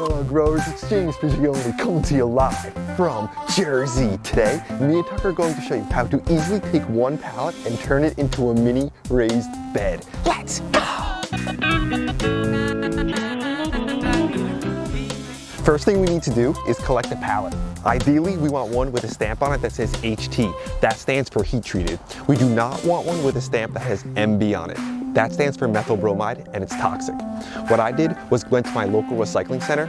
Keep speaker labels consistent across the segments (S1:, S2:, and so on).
S1: Growers, it's James Prigioni coming to you live from Jersey. Today, me and Tucker are going to show you how to easily take one pallet and turn it into a mini raised bed. Let's go! First thing we need to do is collect a pallet. Ideally, we want one with a stamp on it that says HT. That stands for heat treated. We do not want one with a stamp that has MB on it. That stands for methyl bromide and it's toxic. What I did was went to my local recycling center,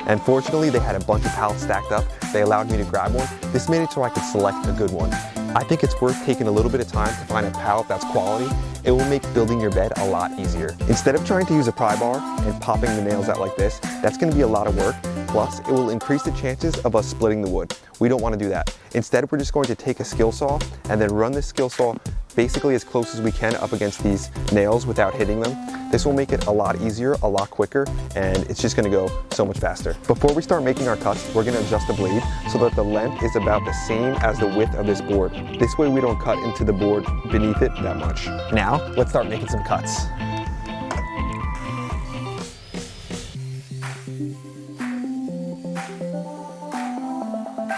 S1: and fortunately they had a bunch of pallets stacked up. They allowed me to grab one. This made it so I could select a good one. I think it's worth taking a little bit of time to find a pallet that's quality. It will make building your bed a lot easier. Instead of trying to use a pry bar and popping the nails out like this, that's gonna be a lot of work. Plus, it will increase the chances of us splitting the wood. We don't want to do that. Instead, we're just going to take a skill saw and then run this skill saw basically as close as we can up against these nails without hitting them. This will make it a lot easier, a lot quicker, and it's just going to go so much faster. Before we start making our cuts, we're going to adjust the blade so that the length is about the same as the width of this board. This way we don't cut into the board beneath it that much. Now, let's start making some cuts.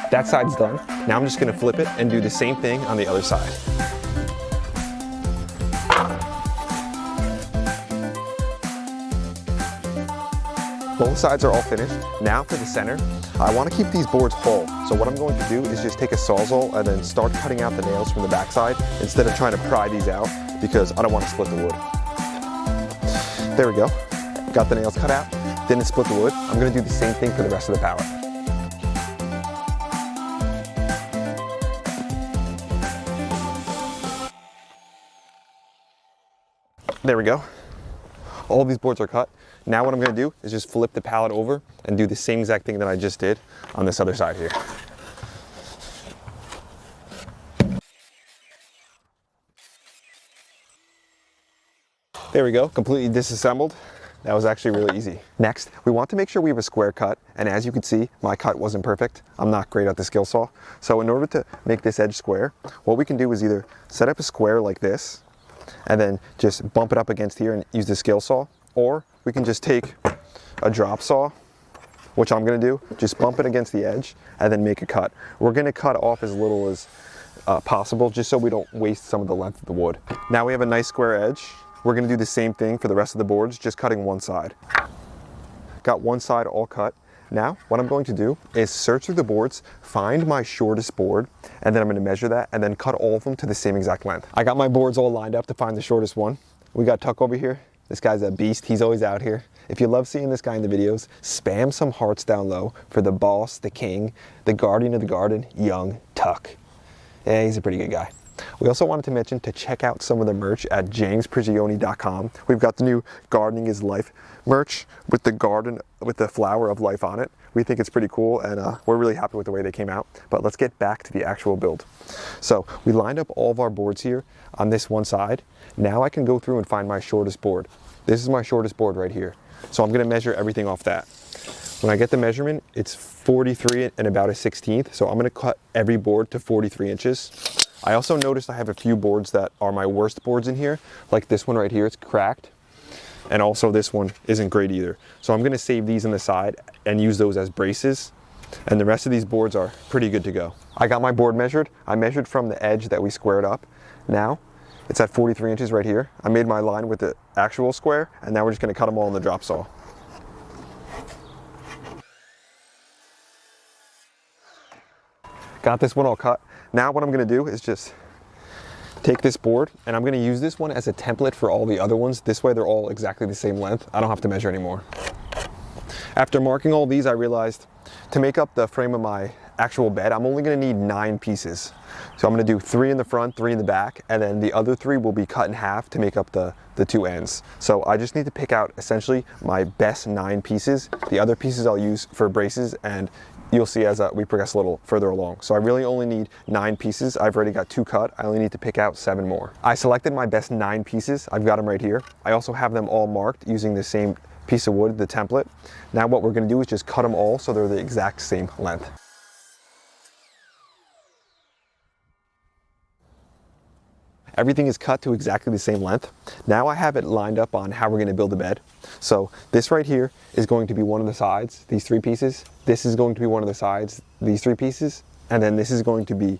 S1: That side's done. Now I'm just gonna flip it and do the same thing on the other side. Both sides are all finished. Now for the center, I wanna keep these boards whole. So what I'm going to do is just take a Sawzall and then start cutting out the nails from the backside instead of trying to pry these out because I don't wanna split the wood. There we go. Got the nails cut out, didn't split the wood. I'm gonna do the same thing for the rest of the pallet. There we go. All these boards are cut. Now what I'm gonna do is just flip the pallet over and do the same exact thing that I just did on this other side here. There we go, completely disassembled. That was actually really easy. Next, we want to make sure we have a square cut, and as you can see, my cut wasn't perfect. I'm not great at the skill saw. So in order to make this edge square, what we can do is either set up a square like this, and then just bump it up against here and use the skill saw, or we can just take a drop saw, which I'm gonna do, just bump it against the edge and then make a cut. We're gonna cut off as little as possible just so we don't waste some of the length of the wood. Now we have a nice square edge. We're gonna do the same thing for the rest of the boards, just cutting one side. Got one side all cut. Now, what I'm going to do is search through the boards, find my shortest board, and then I'm gonna measure that and then cut all of them to the same exact length. I got my boards all lined up to find the shortest one. We got Tuck over here. This guy's a beast, he's always out here. If you love seeing this guy in the videos, spam some hearts down low for the boss, the king, the guardian of the garden, young Tuck. Yeah, he's a pretty good guy. We also wanted to mention to check out some of the merch at jamesprigioni.com. We've got the new Gardening is Life merch with the garden, with the flower of life on it. We think it's pretty cool, and we're really happy with the way they came out. But let's get back to the actual build. So we lined up all of our boards here on this one side. Now I can go through and find my shortest board. This is my shortest board right here. So I'm gonna measure everything off that. When I get the measurement, it's 43 and about a 16th. So I'm gonna cut every board to 43 inches. I also noticed I have a few boards that are my worst boards in here, like this one right here, it's cracked. And also this one isn't great either. So I'm gonna save these on the side and use those as braces. And the rest of these boards are pretty good to go. I got my board measured. I measured from the edge that we squared up. Now, it's at 43 inches right here. I made my line with the actual square, and now we're just gonna cut them all in the drop saw. Got this one all cut. Now what I'm gonna do is just take this board, and I'm gonna use this one as a template for all the other ones. This way they're all exactly the same length. I don't have to measure anymore. After marking all these, I realized to make up the frame of my actual bed, I'm only gonna need 9 pieces. So I'm gonna do 3 in the front, 3 in the back, and then the other 3 will be cut in half to make up the 2 ends. So I just need to pick out essentially my best 9 pieces. The other pieces I'll use for braces, and you'll see as we progress a little further along. So I really only need 9 pieces. I've already got 2 cut. I only need to pick out 7 more. I selected my best 9 pieces. I've got them right here. I also have them all marked using the same piece of wood, the template. Now what we're gonna do is just cut them all so they're the exact same length. everything is cut to exactly the same length. Now I have it lined up on how we're going to build the bed. So this right here is going to be one of the sides, these 3 pieces. This is going to be one of the sides, these 3 pieces. And then this is going to be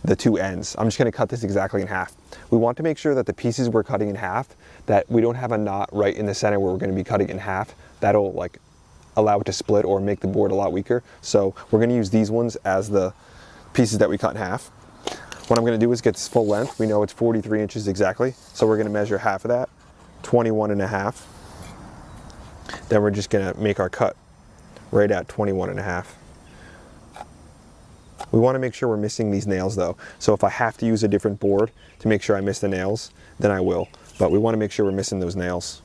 S1: the 2 ends. I'm just going to cut this exactly in half. We want to make sure that the pieces we're cutting in half, that we don't have a knot right in the center where we're going to be cutting in half. That'll like allow it to split or make the board a lot weaker. So we're going to use these ones as the pieces that we cut in half. What I'm going to do is get this full length. We know it's 43 inches exactly. So we're going to measure half of that, 21.5. Then we're just going to make our cut right at 21.5. We want to make sure we're missing these nails though. So if I have to use a different board to make sure I miss the nails, then I will. But we want to make sure we're missing those nails.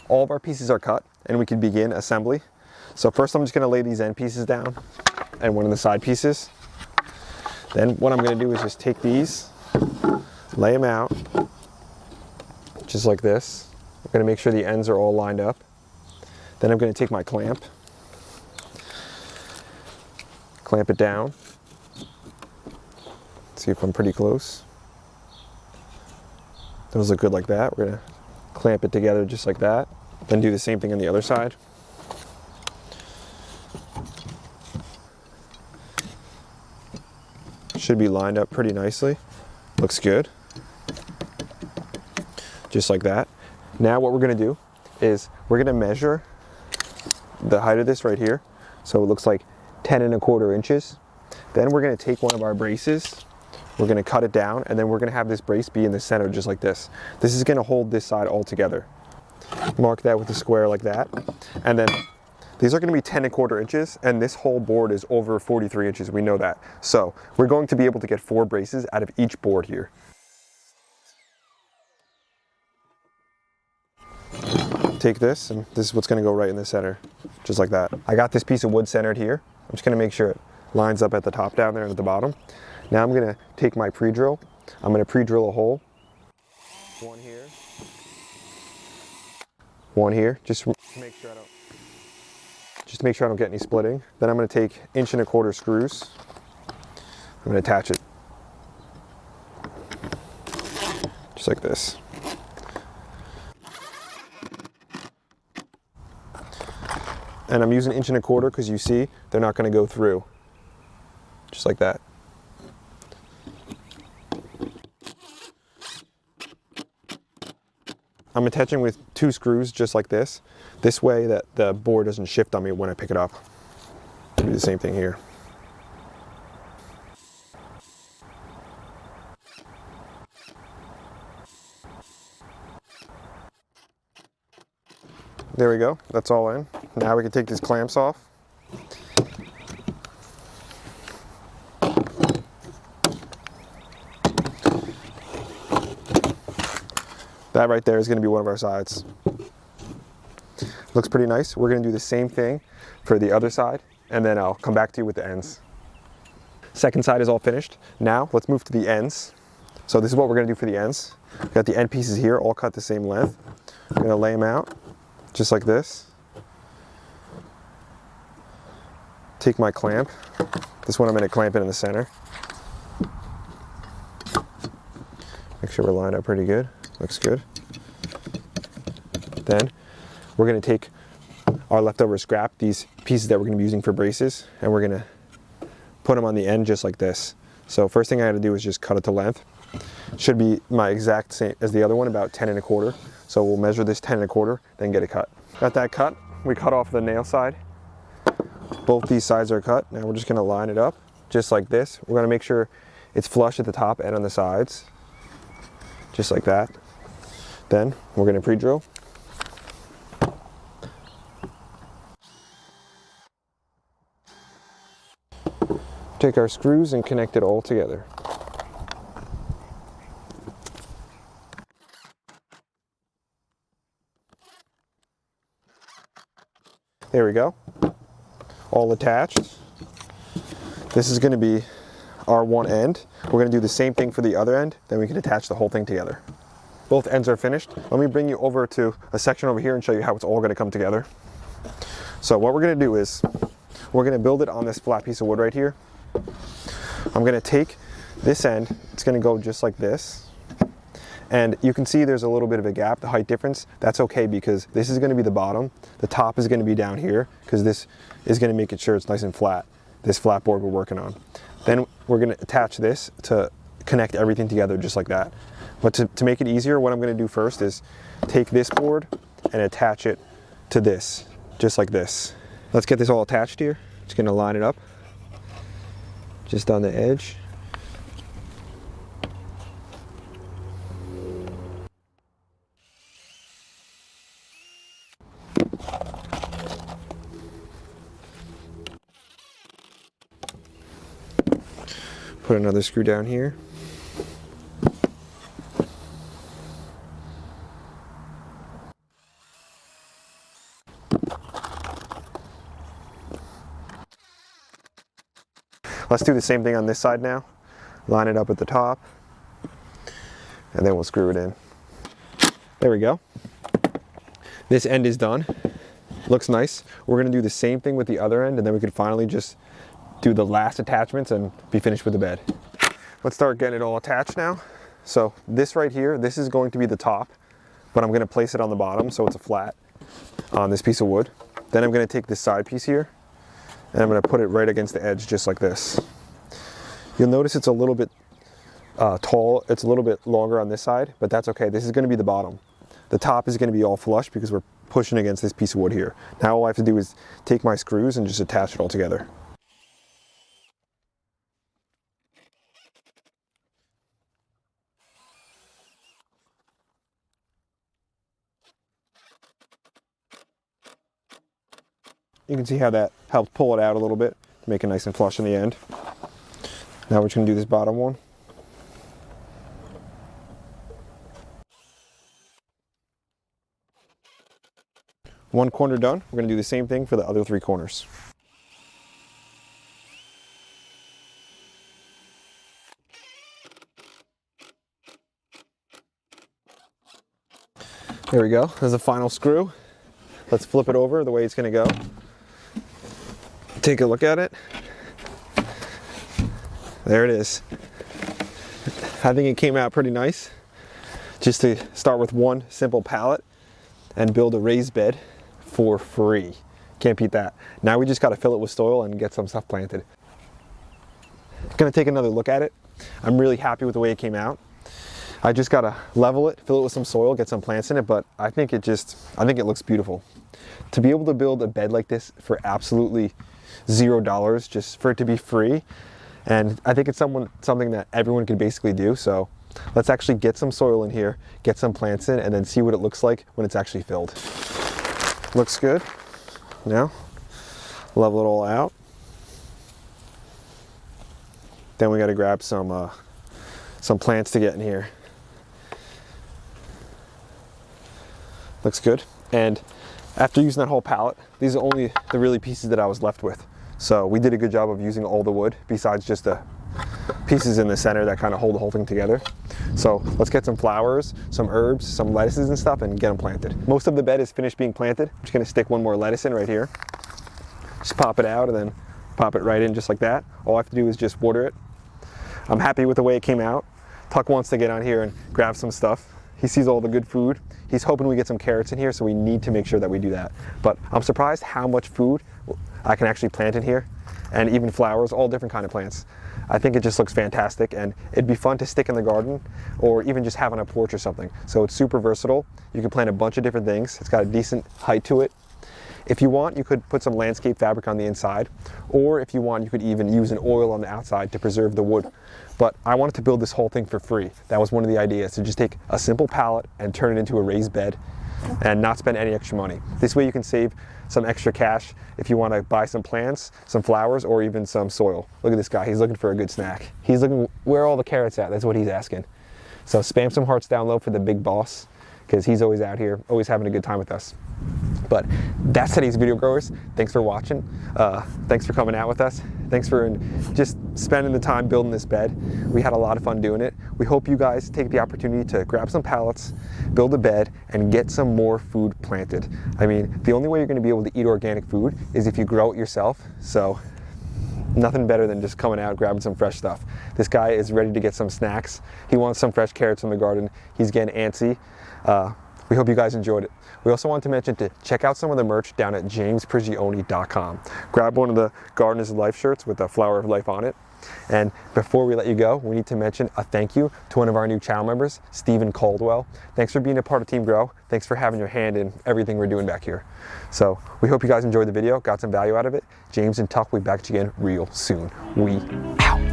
S1: All of our pieces are cut and we can begin assembly. So first I'm just going to lay these end pieces down and one of the side pieces. Then what I'm going to do is just take these, lay them out, just like this. I'm going to make sure the ends are all lined up. Then I'm going to take my clamp, clamp it down. See if I'm pretty close. Those look good like that. We're going to clamp it together just like that. Then do the same thing on the other side. Should be lined up pretty nicely. Looks good. Just like that. Now what we're going to do is we're going to measure the height of this right here. So it looks like 10.25 inches. Then we're going to take one of our braces. We're going to cut it down and then we're going to have this brace be in the center just like this. This is going to hold this side all together. Mark that with a square like that. And then these are going to be 10.25 inches and this whole board is over 43 inches. We know that. So we're going to be able to get 4 braces out of each board here. Take this and this is what's going to go right in the center. Just like that. I got this piece of wood centered here. I'm just going to make sure it lines up at the top down there and at the bottom. Now I'm going to take my pre-drill. I'm going to pre-drill a hole. One here. One here. Just to make sure I don't get any splitting. Then I'm going to take 1.25 inch screws. I'm going to attach it. Just like this. And I'm using 1.25 inch because you see they're not going to go through. Just like that. I'm attaching with 2 screws just like this. This way that the board doesn't shift on me when I pick it up. Do the same thing here. There we go, that's all in. Now we can take these clamps off. That right there is going to be one of our sides. Looks pretty nice. We're going to do the same thing for the other side, and then I'll come back to you with the ends. Second side is all finished. Now let's move to the ends. So this is what we're going to do for the ends. We've got the end pieces here, all cut the same length. I'm going to lay them out just like this. Take my clamp. This one I'm going to clamp it in the center. Make sure we're lined up pretty good. Looks good. Then we're going to take our leftover scrap, these pieces that we're going to be using for braces, and we're going to put them on the end just like this. So first thing I had to do is just cut it to length. Should be my exact same as the other one, about 10.25. So we'll measure this 10.25, then get it cut. Got that cut. We cut off the nail side. Both these sides are cut. Now we're just going to line it up just like this. We're going to make sure it's flush at the top and on the sides. Just like that. Then we're going to pre-drill. Take our screws and connect it all together. There we go. All attached. This is going to be our one end. We're going to do the same thing for the other end, then we can attach the whole thing together. both ends are finished. Let me bring you over to a section over here and show you how it's all gonna come together. So what we're gonna do is, we're gonna build it on this flat piece of wood right here. I'm gonna take this end, it's gonna go just like this. And you can see there's a little bit of a gap, the height difference. That's okay because this is gonna be the bottom. The top is gonna be down here because this is gonna make it sure it's nice and flat, this flat board we're working on. Then we're gonna attach this to connect everything together just like that. But to make it easier, what I'm gonna do first is take this board and attach it to this, just like this. Let's get this all attached here. Just gonna line it up, just on the edge. Put another screw down here. Let's do the same thing on this side now. Line it up at the top, and then we'll screw it in. There we go. This end is done. Looks nice. We're gonna do the same thing with the other end, and then we can finally just do the last attachments and be finished with the bed. Let's start getting it all attached now. So this right here, this is going to be the top, but I'm gonna place it on the bottom so it's a flat on this piece of wood. Then I'm gonna take this side piece here, and I'm gonna put it right against the edge just like this. You'll notice it's a little bit tall, it's a little bit longer on this side, but that's okay. This is gonna be the bottom. The top is gonna be all flush because we're pushing against this piece of wood here. Now all I have to do is take my screws and just attach it all together. You can see how that helped pull it out a little bit to make it nice and flush in the end. Now we're just gonna do this bottom one. One corner done. We're gonna do the same thing for the other 3 corners. There we go. There's the final screw. Let's flip it over the way it's gonna go. Take a look at it. There it is. I think it came out pretty nice. Just to start with one simple pallet and build a raised bed for free. Can't beat that. Now we just gotta fill it with soil and get some stuff planted. Gonna take another look at it. I'm really happy with the way it came out. I just gotta level it, fill it with some soil, get some plants in it, but I think it looks beautiful. To be able to build a bed like this for absolutely $0, just for it to be free, and I think it's something that everyone can basically do. So let's actually get some soil in here, get some plants in, and then see what it looks like when it's actually filled. Looks good. Now, level it all out. Then we gotta grab some plants to get in here. Looks good. And after using that whole pallet, these are only the really pieces that I was left with. So we did a good job of using all the wood besides just the pieces in the center that kind of hold the whole thing together. So let's get some flowers, some herbs, some lettuces and stuff and get them planted. Most of the bed is finished being planted. I'm just gonna stick one more lettuce in right here. Just pop it out and then pop it right in just like that. All I have to do is just water it. I'm happy with the way it came out. Tuck wants to get on here and grab some stuff. He sees all the good food. He's hoping we get some carrots in here, so we need to make sure that we do that. But I'm surprised how much food I can actually plant in here, and even flowers, all different kind of plants. I think it just looks fantastic, and it'd be fun to stick in the garden or even just have on a porch or something. So it's super versatile. You can plant a bunch of different things. It's got a decent height to it. If you want, you could put some landscape fabric on the inside, or if you want, you could even use an oil on the outside to preserve the wood. But I wanted to build this whole thing for free. That was one of the ideas, to just take a simple pallet and turn it into a raised bed and not spend any extra money. This way you can save some extra cash if you want to buy some plants, some flowers, or even some soil. Look at this guy, he's looking for a good snack. He's looking, where are all the carrots at? That's what he's asking. So spam some hearts down low for the big boss, because he's always out here, always having a good time with us. But that's today's video, growers. Thanks for watching. Thanks for coming out with us. Thanks for just spending the time building this bed. We had a lot of fun doing it. we hope you guys take the opportunity to grab some pallets, build a bed, and get some more food planted. I mean, the only way you're going to be able to eat organic food is if you grow it yourself. So nothing better than just coming out, grabbing some fresh stuff. This guy is ready to get some snacks. He wants some fresh carrots from the garden. He's getting antsy. We hope you guys enjoyed it. We also want to mention to check out some of the merch down at jamesprigioni.com. Grab one of the Gardeners of Life shirts with the Flower of Life on it. And before we let you go, we need to mention a thank you to one of our new channel members, Stephen Caldwell. Thanks for being a part of Team Grow. Thanks for having your hand in everything we're doing back here. So we hope you guys enjoyed the video, got some value out of it. James and Tuck will be back again real soon. We out.